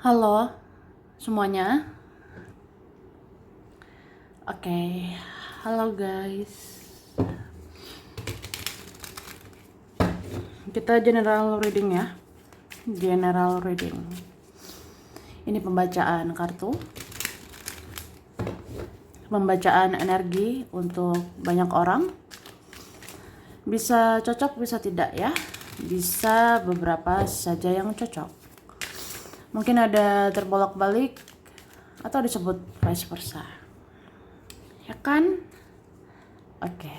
Halo semuanya. Oke, halo guys. Kita general reading ya. General reading. Ini pembacaan kartu. Pembacaan energi untuk banyak orang. Bisa cocok, bisa tidak ya. Bisa beberapa saja yang cocok. Mungkin ada terbolak-balik atau disebut vice versa. Ya kan? Oke.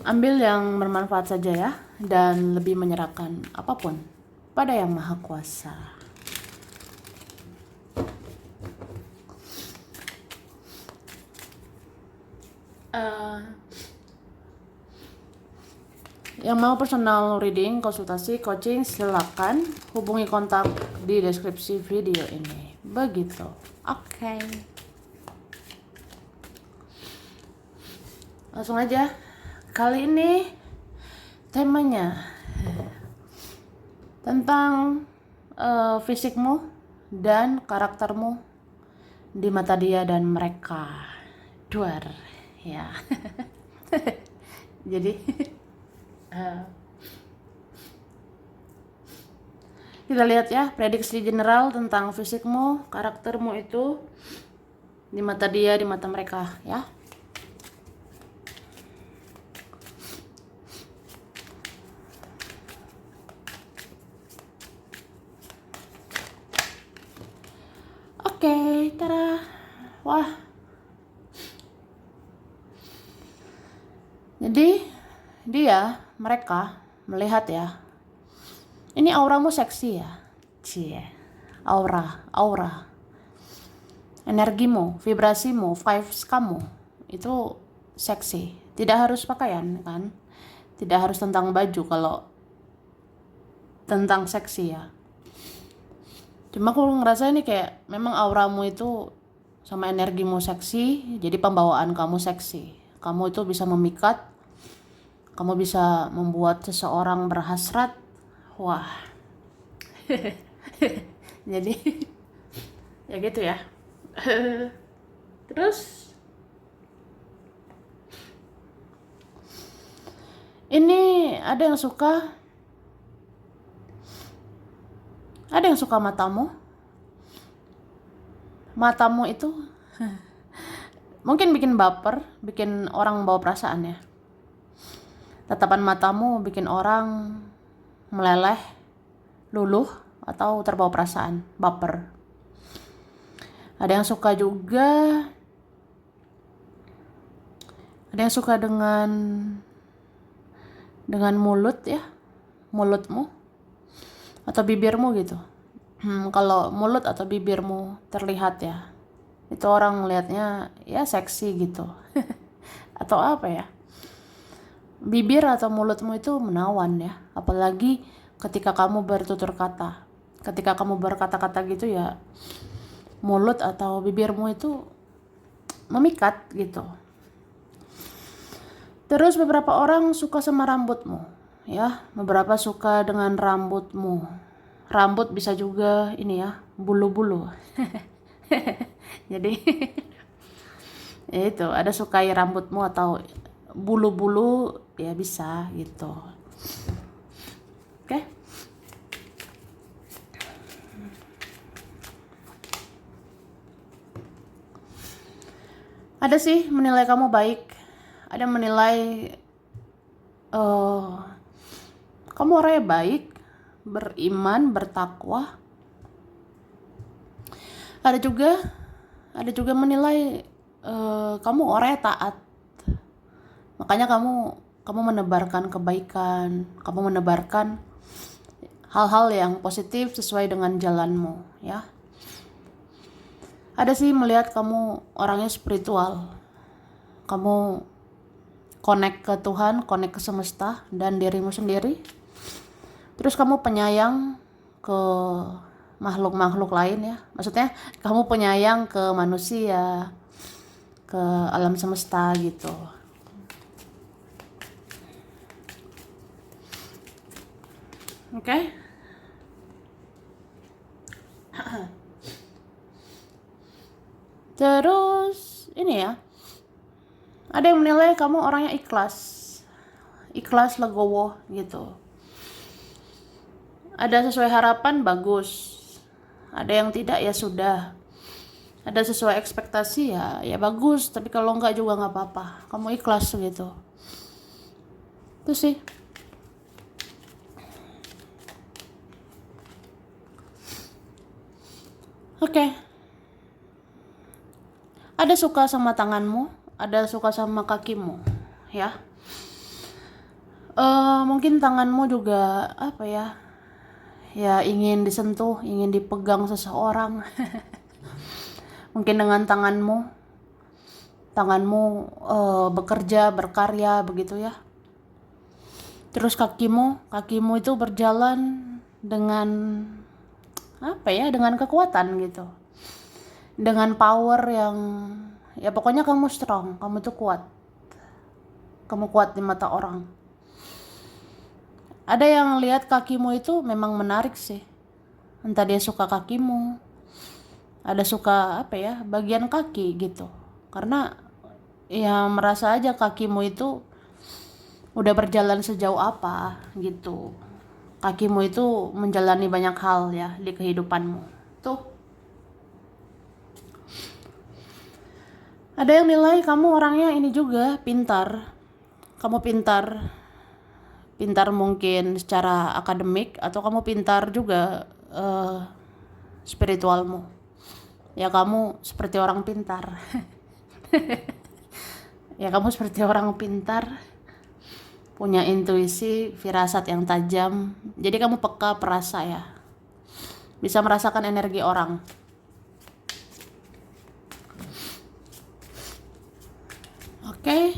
Ambil yang bermanfaat saja ya, dan lebih menyerahkan apapun pada Yang Maha Kuasa. Yang mau personal reading, konsultasi, coaching, silakan hubungi kontak di deskripsi video ini. Begitu. Oke. Langsung aja. Kali ini temanya tentang fisikmu dan karaktermu di mata dia dan mereka. Duar, ya. Jadi kita lihat ya, prediksi general tentang fisikmu, karaktermu itu di mata dia, di mata mereka ya. Oke, tara. Wah. Jadi mereka melihat ya. Ini auramu seksi ya. Cie. Aura. Energimu, vibrasimu, vibes kamu itu seksi. Tidak harus pakaian kan? Tidak harus tentang baju kalau tentang seksi ya. Cuma aku ngerasa ini kayak memang auramu itu sama energimu seksi, jadi pembawaan kamu seksi. Kamu itu bisa memikat, kamu bisa membuat seseorang berhasrat. Wah. Jadi ya gitu ya. Terus ini ada yang suka matamu itu mungkin bikin baper, bikin orang bawa perasaan ya. Tatapan matamu bikin orang meleleh, luluh, atau terbawa perasaan, baper. Ada yang suka juga, ada yang suka dengan mulut ya, mulutmu atau bibirmu gitu. Kalau mulut atau bibirmu terlihat ya, itu orang lihatnya ya seksi gitu. Atau apa ya, bibir atau mulutmu itu menawan ya, apalagi ketika kamu bertutur kata. Ketika kamu berkata-kata gitu ya, mulut atau bibirmu itu memikat gitu. Terus beberapa orang suka sama rambutmu ya, beberapa suka dengan rambutmu. Rambut bisa juga ini ya, bulu-bulu. Jadi ya itu, ada sukai rambutmu atau bulu-bulu ya bisa gitu. Oke. Ada sih menilai kamu baik, ada menilai kamu orangnya baik, beriman, bertakwa. Ada juga menilai kamu orangnya taat. Makanya kamu menebarkan kebaikan, kamu menebarkan hal-hal yang positif sesuai dengan jalanmu ya. Ada sih melihat kamu orangnya spiritual. Kamu connect ke Tuhan, connect ke semesta dan dirimu sendiri. Terus kamu penyayang ke makhluk-makhluk lain ya. Maksudnya kamu penyayang ke manusia, ke alam semesta gitu. Oke. Terus ini ya, ada yang menilai kamu orangnya ikhlas legowo gitu. Ada sesuai harapan, bagus. Ada yang tidak, ya sudah. Ada sesuai ekspektasi, ya bagus. Tapi kalau enggak juga nggak apa-apa, kamu ikhlas gitu. Itu sih. Oke. Ada suka sama tanganmu, ada suka sama kakimu, ya. Mungkin tanganmu juga apa ya? Ya ingin disentuh, ingin dipegang seseorang. Mungkin dengan tanganmu bekerja, berkarya begitu ya. Terus kakimu itu berjalan dengan apa ya? Dengan kekuatan gitu. Dengan power yang ya pokoknya kamu strong, kamu tuh kuat. Kamu kuat di mata orang. Ada yang lihat kakimu itu memang menarik sih. Entah dia suka kakimu, ada suka apa ya, bagian kaki gitu. Karena ya merasa aja kakimu itu udah berjalan sejauh apa gitu. Kakimu itu menjalani banyak hal ya di kehidupanmu. Tuh. Ada yang nilai kamu orangnya ini juga pintar. Kamu pintar mungkin secara akademik, atau kamu pintar juga spiritualmu. Ya kamu seperti orang pintar. Ya kamu seperti orang pintar, punya intuisi, firasat yang tajam. Jadi kamu peka, perasa ya. Bisa merasakan energi orang. Oke.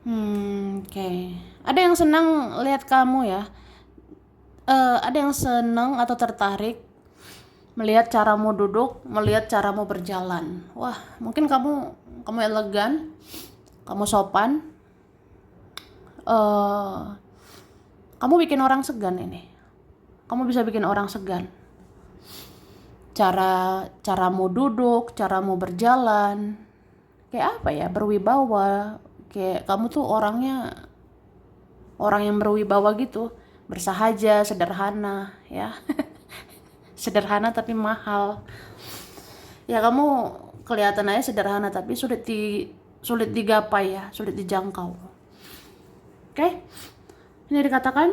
Oke. Ada yang senang lihat kamu ya. Ada yang senang atau tertarik melihat caramu duduk, melihat caramu berjalan. Wah, mungkin kamu elegan, kamu sopan. Kamu bikin orang segan ini. Kamu bisa bikin orang segan. Caramu duduk, caramu berjalan, kayak apa ya, berwibawa. Kayak kamu tuh orangnya orang yang berwibawa gitu, bersahaja, sederhana ya. Sederhana tapi mahal. Ya kamu kelihatan aja sederhana tapi sulit digapai ya, sulit dijangkau. Oke? Ini dikatakan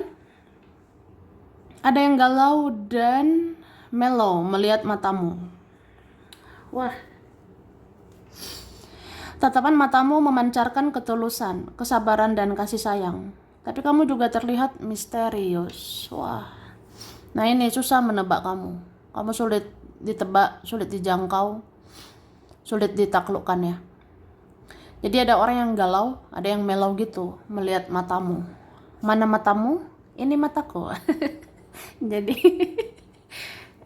ada yang galau dan mellow melihat matamu. Wah. Tatapan matamu memancarkan ketulusan, kesabaran dan kasih sayang. Tapi kamu juga terlihat misterius. Wah. Nah ini susah menebak kamu. Kamu sulit ditebak, sulit dijangkau, sulit ditaklukkan ya. Jadi ada orang yang galau, ada yang mellow gitu melihat matamu. Mana matamu? Ini mataku. Jadi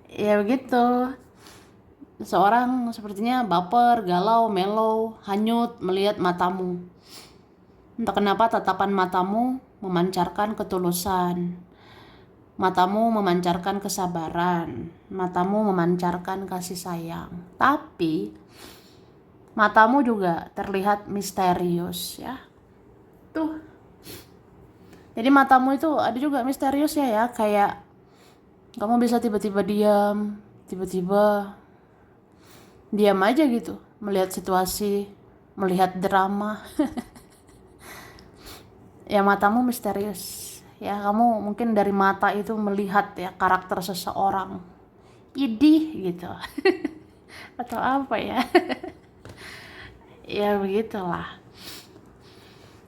ya begitu. Seorang sepertinya baper, galau, mellow, hanyut melihat matamu. Entah kenapa tatapan matamu memancarkan ketulusan. Matamu memancarkan kesabaran, matamu memancarkan kasih sayang. Tapi matamu juga terlihat misterius ya. Tuh. Jadi matamu itu ada juga misterius ya, kayak kamu bisa tiba-tiba diam aja gitu, melihat situasi, melihat drama. Ya matamu misterius. Ya kamu mungkin dari mata itu melihat ya karakter seseorang, idih gitu. Atau apa ya. Ya begitulah.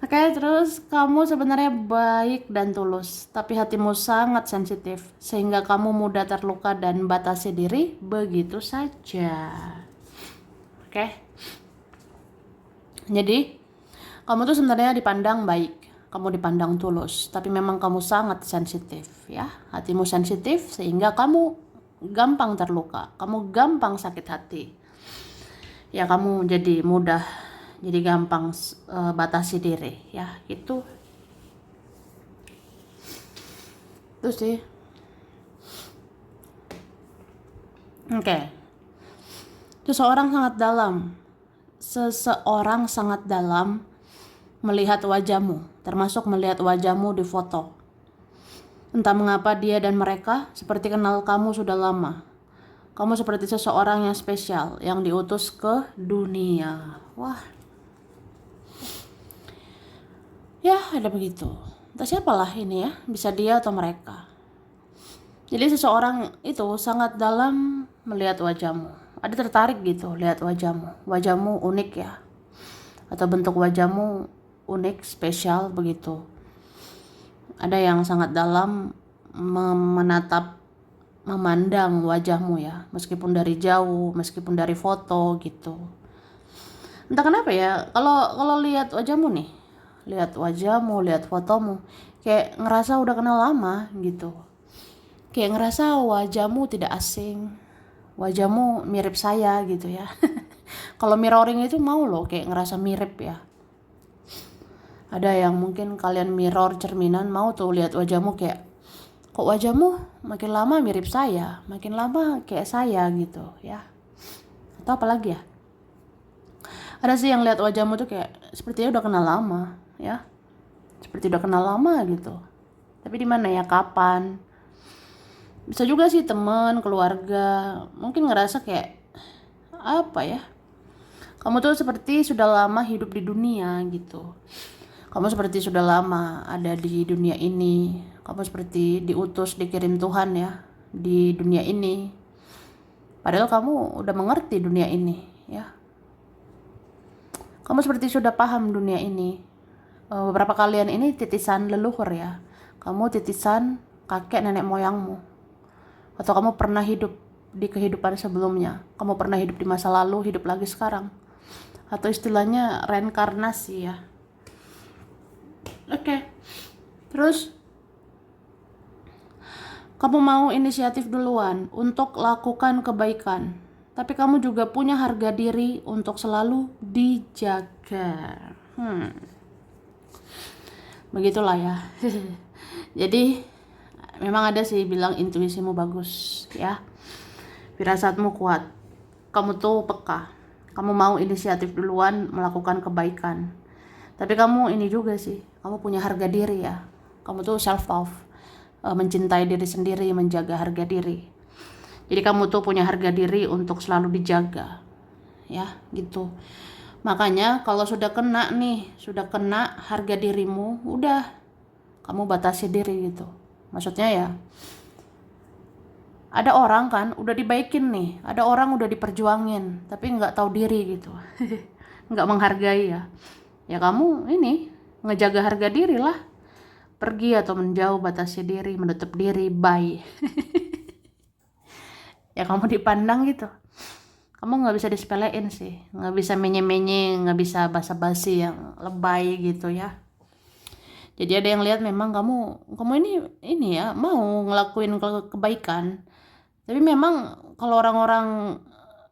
Oke, terus kamu sebenarnya baik dan tulus, tapi hatimu sangat sensitif sehingga kamu mudah terluka dan batasi diri begitu saja. Oke. Jadi kamu tuh sebenarnya dipandang baik, kamu dipandang tulus, tapi memang kamu sangat sensitif ya. Hatimu sensitif sehingga kamu gampang terluka, kamu gampang sakit hati. Ya kamu jadi gampang batasi diri ya, gitu. Itu sih. Oke. Seseorang sangat dalam melihat wajahmu, termasuk melihat wajahmu di foto. Entah mengapa dia dan mereka seperti kenal kamu sudah lama. Kamu seperti seseorang yang spesial, yang diutus ke dunia. Wah, ya ada begitu. Entah siapalah ini ya, bisa dia atau mereka. Jadi seseorang itu sangat dalam melihat wajahmu. Ada tertarik gitu lihat wajahmu. Wajahmu unik ya. Atau bentuk wajahmu unik, spesial begitu. Ada yang sangat dalam menatap, memandang wajahmu ya, meskipun dari jauh, meskipun dari foto gitu. Entah kenapa ya, kalau lihat wajahmu nih, lihat fotomu, kayak ngerasa udah kenal lama gitu. Kayak ngerasa wajahmu tidak asing, wajahmu mirip saya gitu ya. Kalau mirroring itu mau loh kayak ngerasa mirip ya. Ada yang mungkin kalian mirror cerminan mau tuh lihat wajahmu kayak, kok wajahmu makin lama mirip saya, makin lama kayak saya gitu ya. Atau apa lagi ya? Ada sih yang lihat wajahmu tuh kayak sepertinya udah kenal lama ya. Seperti udah kenal lama gitu. Tapi di mana ya, kapan? Bisa juga sih teman, keluarga, mungkin ngerasa kayak apa ya? Kamu tuh seperti sudah lama hidup di dunia gitu. Kamu seperti sudah lama ada di dunia ini. Kamu seperti diutus, dikirim Tuhan ya di dunia ini. Padahal kamu udah mengerti dunia ini ya. Kamu seperti sudah paham dunia ini. Beberapa kalian ini titisan leluhur ya. Kamu titisan kakek nenek moyangmu. Atau kamu pernah hidup di kehidupan sebelumnya. Kamu pernah hidup di masa lalu, hidup lagi sekarang. Atau istilahnya reinkarnasi ya. Oke. Terus kamu mau inisiatif duluan untuk lakukan kebaikan. Tapi kamu juga punya harga diri untuk selalu dijaga. Begitulah ya. Jadi memang ada sih bilang intuisimu bagus ya. Firasatmu kuat. Kamu tuh peka. Kamu mau inisiatif duluan melakukan kebaikan. Tapi kamu ini juga sih, kamu punya harga diri ya. Kamu tuh self love, mencintai diri sendiri, menjaga harga diri. Jadi kamu tuh punya harga diri untuk selalu dijaga, ya gitu. Makanya kalau sudah kena harga dirimu, udah kamu batasi diri gitu. Maksudnya ya, ada orang kan udah dibaikin nih, ada orang udah diperjuangin, tapi nggak tahu diri gitu, nggak menghargai ya. Ya kamu ini ngejaga harga diri lah, pergi atau menjauh, batasi diri, menutup diri, bye. Ya kamu dipandang gitu, kamu nggak bisa disepelein sih, nggak bisa menye-menye, nggak bisa basa-basi yang lebay gitu ya. Jadi ada yang lihat memang kamu ini ya mau ngelakuin kebaikan, tapi memang kalau orang-orang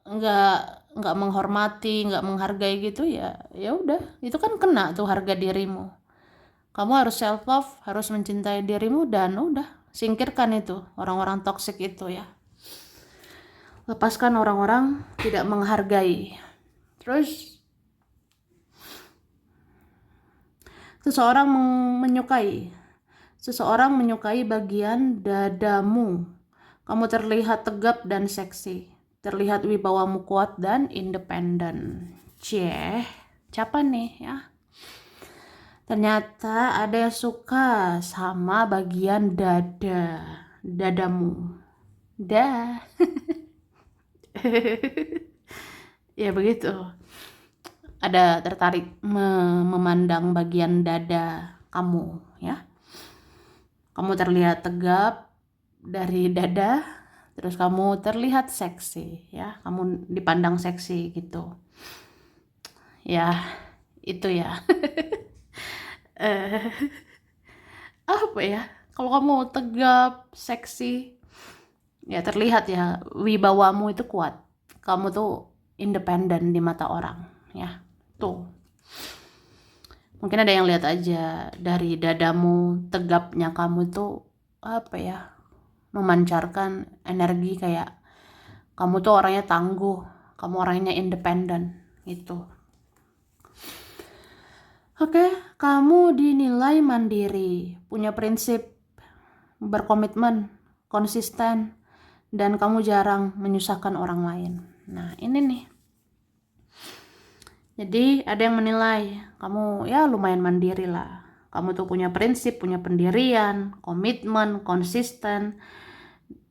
nggak nggak menghormati, nggak menghargai gitu ya, ya udah itu kan kena tuh harga dirimu. Kamu harus self love, harus mencintai dirimu dan udah singkirkan itu orang-orang toksik itu ya. Lepaskan orang-orang tidak menghargai. Terus seseorang menyukai bagian dadamu. Kamu terlihat tegap dan seksi. Terlihat wibawamu kuat dan independen. Siapa nih ya? Ternyata ada yang suka sama bagian dadamu. Dah. Ya begitu. Ada tertarik memandang bagian dada kamu ya. Kamu terlihat tegap dari dada, terus kamu terlihat seksi ya. Kamu dipandang seksi gitu. Ya, itu ya. Apa ya? Kalau kamu tegap, seksi, ya terlihat ya wibawamu itu kuat. Kamu tuh independen di mata orang ya. Tuh. Mungkin ada yang lihat aja dari dadamu, tegapnya kamu tuh apa ya? Memancarkan energi kayak Kamu tuh orangnya tangguh, kamu orangnya independen gitu. Oke, kamu dinilai mandiri, punya prinsip, berkomitmen, konsisten, dan kamu jarang menyusahkan orang lain. Nah, ini nih. Jadi ada yang menilai kamu ya lumayan mandiri lah. Kamu tuh punya prinsip, punya pendirian, komitmen, konsisten.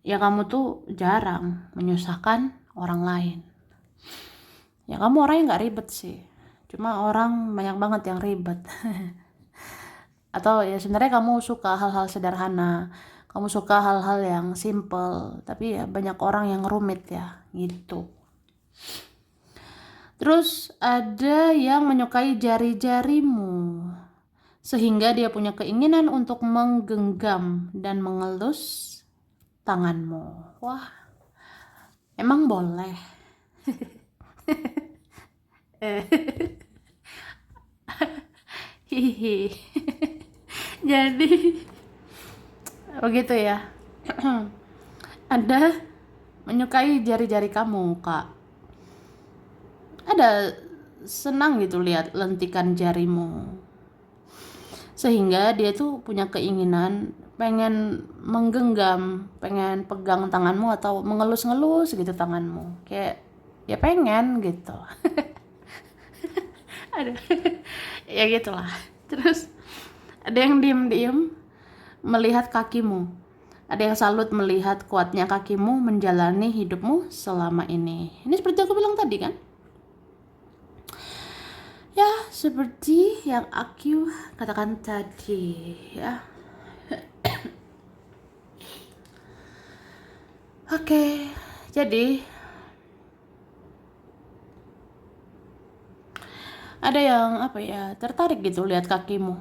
Ya kamu tuh jarang menyusahkan orang lain. Ya kamu orangnya nggak ribet sih. Cuma orang banyak banget yang ribet. Atau ya sebenarnya kamu suka hal-hal sederhana. Kamu suka hal-hal yang simple. Tapi ya banyak orang yang rumit ya gitu. Terus ada yang menyukai jari-jarimu, sehingga dia punya keinginan untuk menggenggam dan mengelus tanganmu. Wah, emang boleh. Hihi. Jadi begitu ya. Ada menyukai jari-jari kamu, Kak. Ada senang gitu lihat lentikan jarimu. Sehingga dia tuh punya keinginan pengen menggenggam, pengen pegang tanganmu atau mengelus-ngelus gitu tanganmu. Kayak ya pengen gitu. Ada ya gitulah. Terus ada yang diem-diem melihat kakimu. Ada yang salut melihat kuatnya kakimu menjalani hidupmu selama ini. Ini seperti aku bilang tadi kan? Ya, seperti yang aku katakan tadi ya. Oke, jadi ada yang apa ya tertarik gitu lihat kakimu.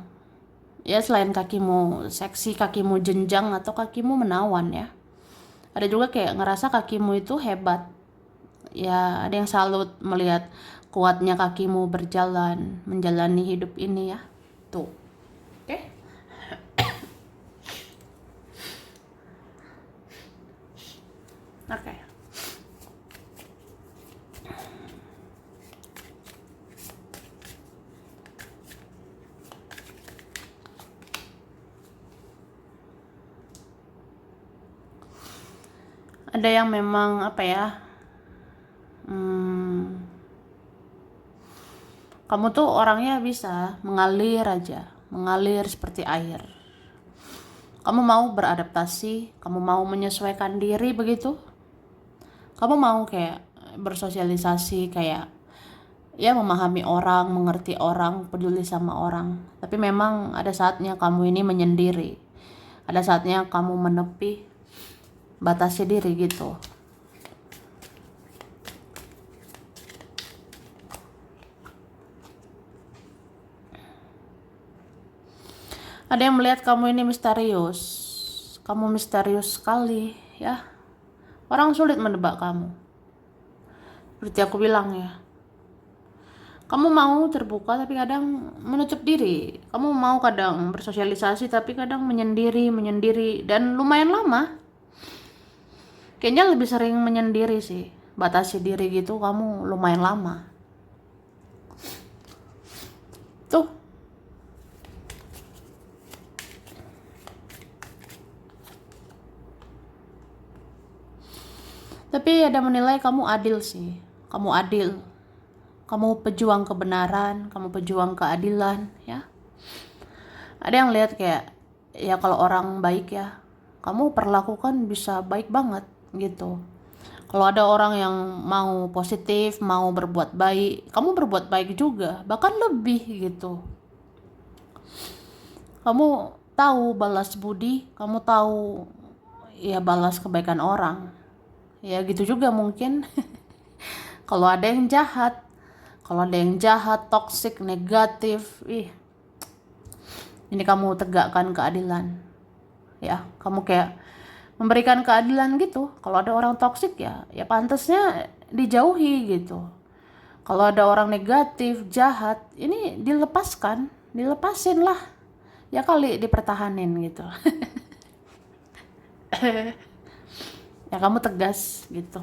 Ya selain kakimu seksi, kakimu jenjang atau kakimu menawan ya. Ada juga kayak ngerasa kakimu itu hebat. Ya ada yang salut melihat kuatnya kakimu berjalan menjalani hidup ini ya. Tuh. Oke. Oke. Ada yang memang apa ya? Kamu tuh orangnya bisa mengalir aja, mengalir seperti air. Kamu mau beradaptasi, kamu mau menyesuaikan diri begitu. Kamu mau kayak bersosialisasi, kayak ya memahami orang, mengerti orang, peduli sama orang. Tapi memang ada saatnya kamu ini menyendiri. Ada saatnya kamu menepi, batasi diri gitu. Ada yang melihat kamu ini misterius. Kamu misterius sekali ya. Orang sulit menebak kamu. Seperti aku bilang ya. Kamu mau terbuka tapi kadang menutup diri. Kamu mau kadang bersosialisasi tapi kadang menyendiri dan lumayan lama. Kayaknya lebih sering menyendiri sih. Batasi diri gitu kamu lumayan lama. Tuh. Tapi ada menilai kamu adil sih. Kamu adil. Kamu pejuang kebenaran, kamu pejuang keadilan ya. Ada yang lihat kayak ya kalau orang baik ya, kamu perlakukan bisa baik banget gitu. Kalau ada orang yang mau positif, mau berbuat baik, kamu berbuat baik juga, bahkan lebih gitu. Kamu tahu balas budi, kamu tahu ya balas kebaikan orang. Ya gitu juga mungkin. Kalau ada yang jahat, toksik, negatif, ini kamu tegakkan keadilan. Ya, kamu kayak memberikan keadilan gitu. Kalau ada orang toksik ya pantasnya dijauhi gitu. Kalau ada orang negatif, jahat, ini dilepasin lah. Ya kali dipertahanin gitu. Ya kamu tegas gitu.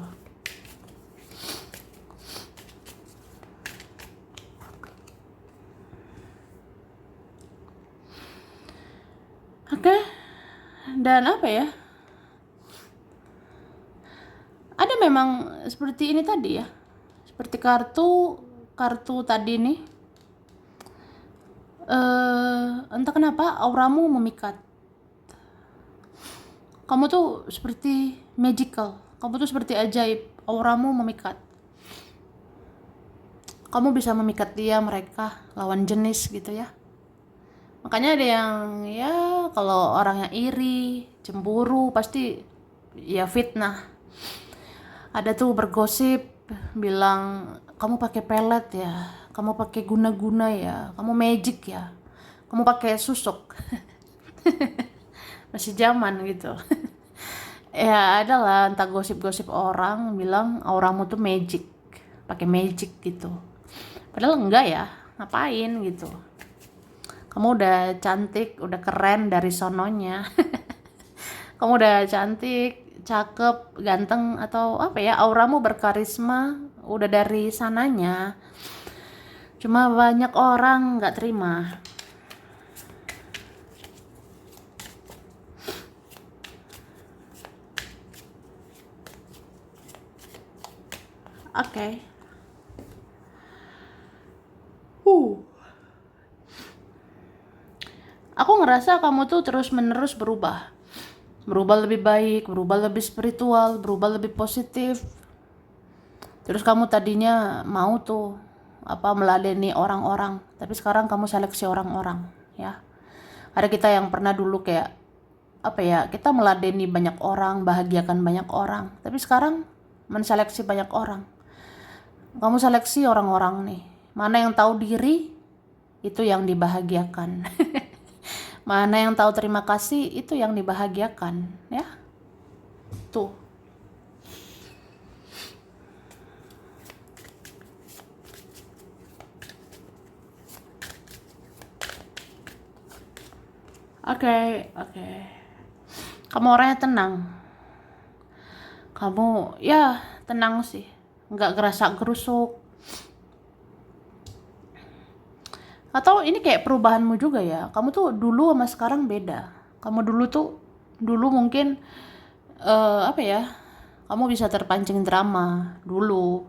Oke, dan apa ya? Ada memang seperti ini tadi ya. Seperti kartu tadi nih. Entah kenapa auramu memikat. Kamu tuh seperti magical. Kamu tuh seperti ajaib. Auramu memikat. Kamu bisa memikat dia, mereka, lawan jenis gitu ya. Makanya ada yang ya kalau orangnya iri, cemburu pasti ya fitnah. Ada tuh bergosip bilang kamu pakai pelet ya, kamu pakai guna-guna ya, kamu magic ya, kamu pakai susuk. Masih zaman gitu. Ya ada lah entah gosip-gosip orang bilang auramu tuh magic, pakai magic gitu. Padahal enggak ya, ngapain gitu. Kamu udah cantik, udah keren dari sononya. Kamu udah cantik, cakep, ganteng atau apa ya, auramu berkarisma udah dari sananya. Cuma banyak orang nggak terima. Oke. Aku ngerasa kamu tuh terus-menerus berubah. Berubah lebih baik, berubah lebih spiritual, berubah lebih positif. Terus kamu tadinya mau tuh meladeni orang-orang, tapi sekarang kamu seleksi orang-orang, ya. Ada kita yang pernah dulu kayak kita meladeni banyak orang, bahagiakan banyak orang, tapi sekarang menseleksi banyak orang. Kamu seleksi orang-orang nih. Mana yang tahu diri, itu yang dibahagiakan. Mana yang tahu terima kasih, itu yang dibahagiakan, ya. Tuh. Oke. Kamu orangnya tenang. Kamu ya tenang sih. Nggak gerasa gerusuk. Atau ini kayak perubahanmu juga ya. Kamu tuh dulu sama sekarang beda. Kamu dulu mungkin kamu bisa terpancing drama dulu.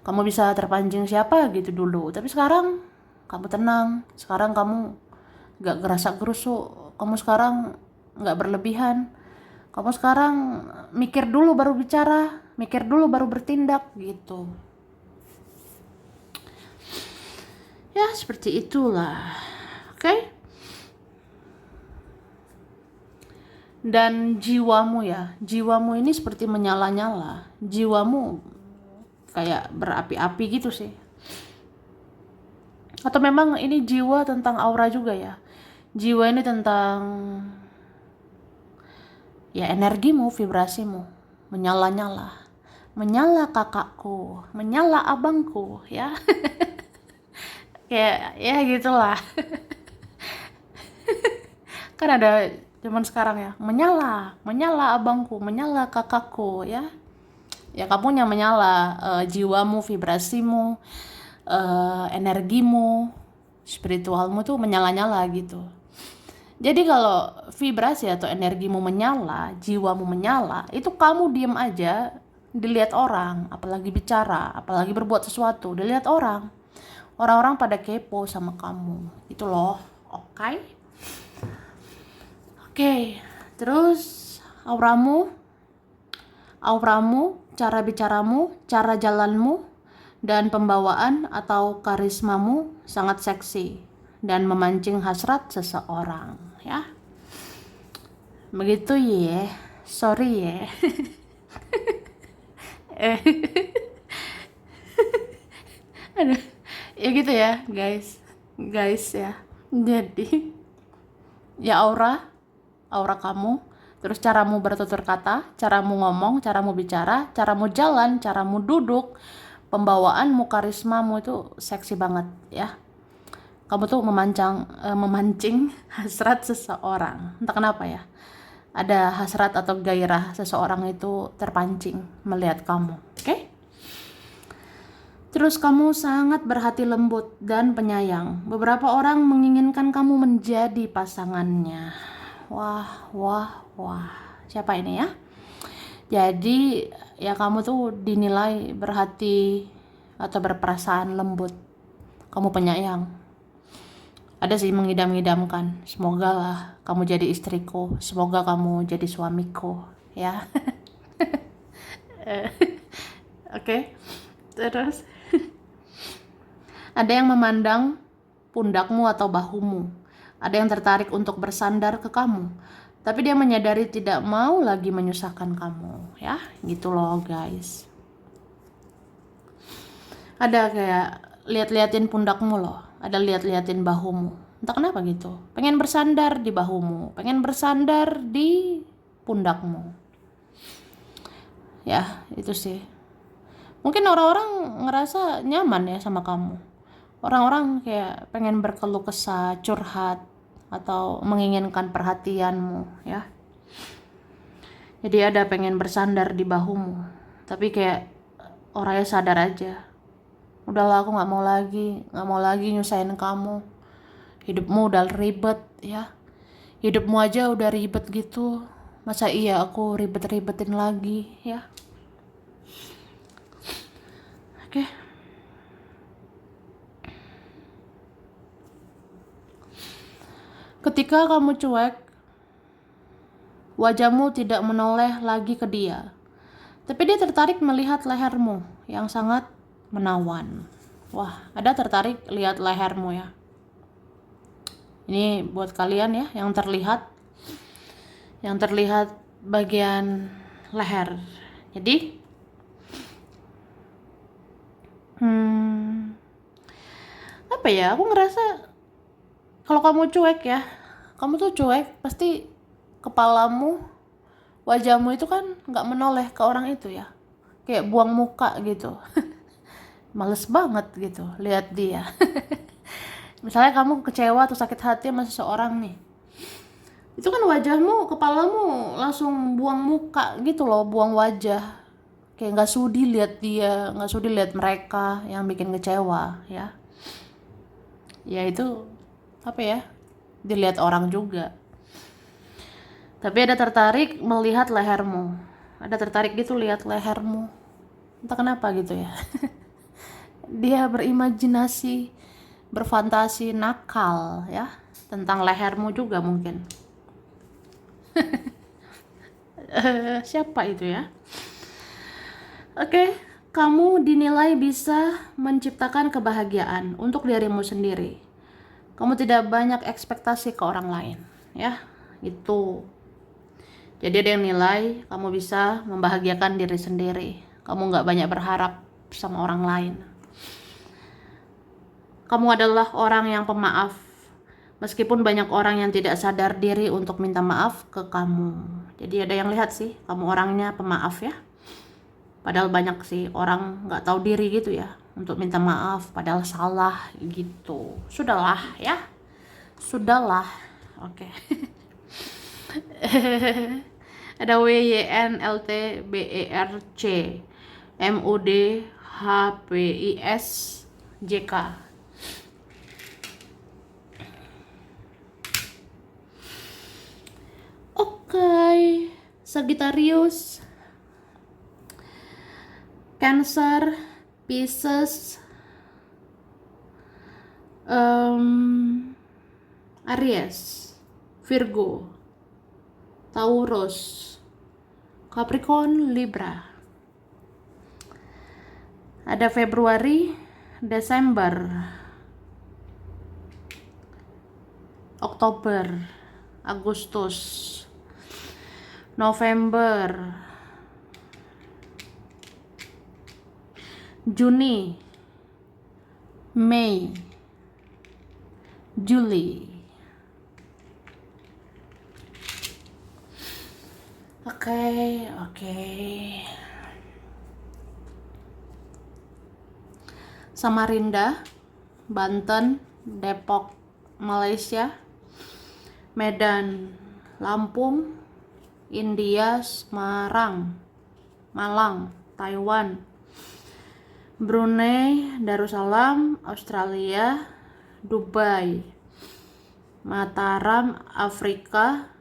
Kamu bisa terpancing siapa gitu dulu. Tapi sekarang kamu tenang. Sekarang kamu nggak gerasa gerusuk. Kamu sekarang nggak berlebihan. Kamu sekarang mikir dulu baru bicara, mikir dulu baru bertindak gitu. Ya seperti itulah. Oke? Dan jiwamu ini seperti menyala-nyala. Jiwamu kayak berapi-api gitu sih. Atau memang ini jiwa tentang aura juga ya. Jiwa ini tentang ya energimu, vibrasimu, menyala-nyala. Menyala kakakku, menyala abangku, ya. Kayak ya gitulah. Kan ada zaman sekarang ya, menyala abangku, menyala kakakku, ya. Ya kamu yang menyala, jiwamu, vibrasimu, energimu, spiritualmu tuh menyala-nyala gitu. Jadi kalau vibrasi atau energimu menyala, jiwamu menyala, itu kamu diem aja, dilihat orang, apalagi bicara, apalagi berbuat sesuatu, dilihat orang. Orang-orang pada kepo sama kamu, itu loh, oke? Oke, terus auramu, cara bicaramu, cara jalanmu, dan pembawaan atau karismamu sangat seksi dan memancing hasrat seseorang, ya. Begitu ya, sorry ya. Aduh, ya gitu ya guys ya. Jadi ya aura kamu, terus caramu bertutur kata, caramu ngomong, caramu bicara, caramu jalan, caramu duduk, pembawaanmu, karismamu itu seksi banget ya. Kamu tuh memancing hasrat seseorang. Entah kenapa ya. Ada hasrat atau gairah seseorang itu terpancing melihat kamu. Oke? Terus kamu sangat berhati lembut dan penyayang. Beberapa orang menginginkan kamu menjadi pasangannya. Wah, wah, wah. Siapa ini ya? Jadi ya kamu tuh dinilai berhati atau berperasaan lembut. Kamu penyayang. Ada sih mengidam-idamkan. Semoga lah kamu jadi istriku. Semoga kamu jadi suamiku. Ya. Oke. Terus ada yang memandang pundakmu atau bahumu. Ada yang tertarik untuk bersandar ke kamu. Tapi dia menyadari tidak mau lagi menyusahkan kamu. Ya, gitu loh guys. Ada kayak lihat-liatin pundakmu loh. Ada lihat-liatin bahumu. Entah kenapa gitu. Pengen bersandar di bahumu. Pengen bersandar di pundakmu. Ya, itu sih. Mungkin orang-orang ngerasa nyaman ya sama kamu. Orang-orang kayak pengen berkeluh kesah, curhat, atau menginginkan perhatianmu ya. Jadi ada pengen bersandar di bahumu. Tapi kayak orangnya sadar aja. Udahlah aku gak mau lagi nyusahin kamu. Hidupmu udah ribet ya. Hidupmu aja udah ribet gitu. Masa iya aku ribet-ribetin lagi ya. Oke. Ketika kamu cuek, wajahmu tidak menoleh lagi ke dia. Tapi dia tertarik melihat lehermu yang sangat menawan. Wah, ada tertarik lihat lehermu ya. Ini buat kalian ya yang terlihat. Yang terlihat bagian leher. Jadi apa ya? Aku ngerasa kalau kamu cuek ya, kamu tuh cuek pasti kepalamu, wajahmu itu kan nggak menoleh ke orang itu ya, kayak buang muka gitu. Males banget gitu lihat dia. Misalnya kamu kecewa atau sakit hati sama seseorang nih, itu kan wajahmu, kepalamu langsung buang muka gitu loh, buang wajah, kayak nggak sudi lihat dia, nggak sudi lihat mereka yang bikin kecewa ya. Ya itu apa ya, dilihat orang juga. Tapi ada tertarik melihat lehermu, ada tertarik gitu lihat lehermu, entah kenapa gitu ya. Dia berimajinasi, berfantasi nakal ya tentang lehermu juga mungkin. Siapa itu ya? Oke, kamu dinilai bisa menciptakan kebahagiaan untuk dirimu sendiri. Kamu tidak banyak ekspektasi ke orang lain, ya, itu. Jadi ada yang nilai kamu bisa membahagiakan diri sendiri. Kamu nggak banyak berharap sama orang lain. Kamu adalah orang yang pemaaf, meskipun banyak orang yang tidak sadar diri untuk minta maaf ke kamu. Jadi ada yang lihat sih, kamu orangnya pemaaf ya. Padahal banyak sih orang nggak tahu diri gitu ya untuk minta maaf padahal salah gitu. Sudahlah ya, sudahlah. Oke. Ada WYNLTBERC MUDHPISJK. Oke, Sagittarius, Cancer, Pisces, Aries, Virgo, Taurus, Capricorn, Libra. Ada Februari, Desember, Oktober, Agustus, November, Juni, Mei, Juli. Oke. Samarinda, Banten, Depok, Malaysia, Medan, Lampung, India, Semarang, Malang, Taiwan, Brunei Darussalam Australia, Dubai, Mataram Afrika,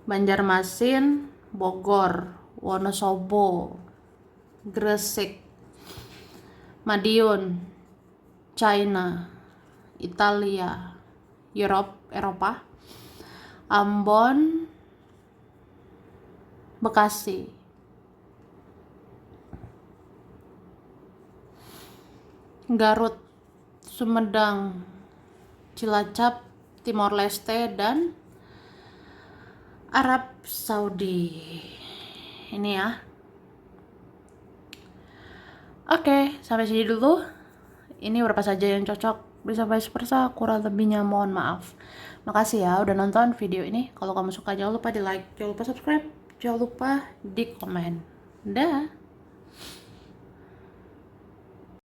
Banjarmasin Bogor, Wonosobo, Gresik, Madiun China, Italia, Eropa, Ambon, Bekasi, Garut, Sumedang, Cilacap, Timor Leste, dan Arab Saudi. Ini ya. Oke, sampai sini dulu. Ini berapa saja yang cocok, bisa vice versa, kurang lebihnya mohon maaf. Makasih ya udah nonton video ini. Kalau kamu suka jangan lupa di like, jangan lupa subscribe, jangan lupa di komen. Dah.